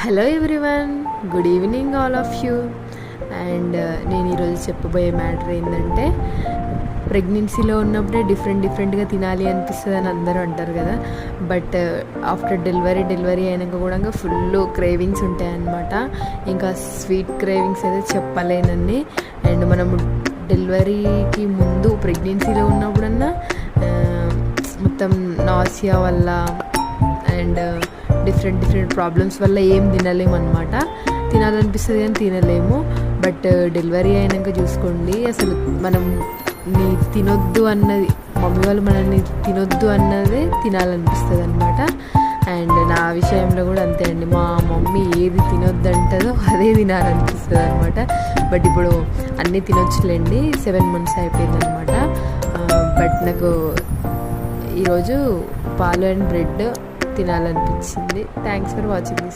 Hello everyone, good evening all of you. And నేను ఈరోజు చెప్పబోయే మ్యాటర్ ఏంటంటే, ప్రెగ్నెన్సీలో ఉన్నప్పుడే డిఫరెంట్గా తినాలి అనిపిస్తుంది అని అందరూ అంటారు కదా. బట్ ఆఫ్టర్ డెలివరీ అయినాక కూడా ఫుల్ క్రేవింగ్స్ ఉంటాయన్నమాట. ఇంకా స్వీట్ క్రేవింగ్స్ అయితే చెప్పలేనన్ని. అండ్ మనం డెలివరీకి ముందు ప్రెగ్నెన్సీలో ఉన్నప్పుడన్నా మొత్తం నాసియా వల్ల అండ్ డిఫరెంట్ ప్రాబ్లమ్స్ వల్ల ఏం తినలేము అనమాట. తినాలనిపిస్తుంది కానీ తినలేము. బట్ డెలివరీ అయినాక చూసుకోండి, అసలు మనం తినొద్దు అన్నది, మమ్మీ వాళ్ళు మనల్ని తినొద్దు అన్నదే తినాలనిపిస్తుంది అనమాట. అండ్ నా విషయంలో కూడా అంతే అండి, మా మమ్మీ ఏది తినొద్దు అంటుందో అదే తినాలనిపిస్తుంది అనమాట. బట్ ఇప్పుడు అన్నీ తినొచ్చులేండి, 7 months అయిపోయింది అనమాట. బట్ నాకు ఈరోజు పాలు అండ్ బ్రెడ్ తినాలనిపించింది. Thanks for watching this.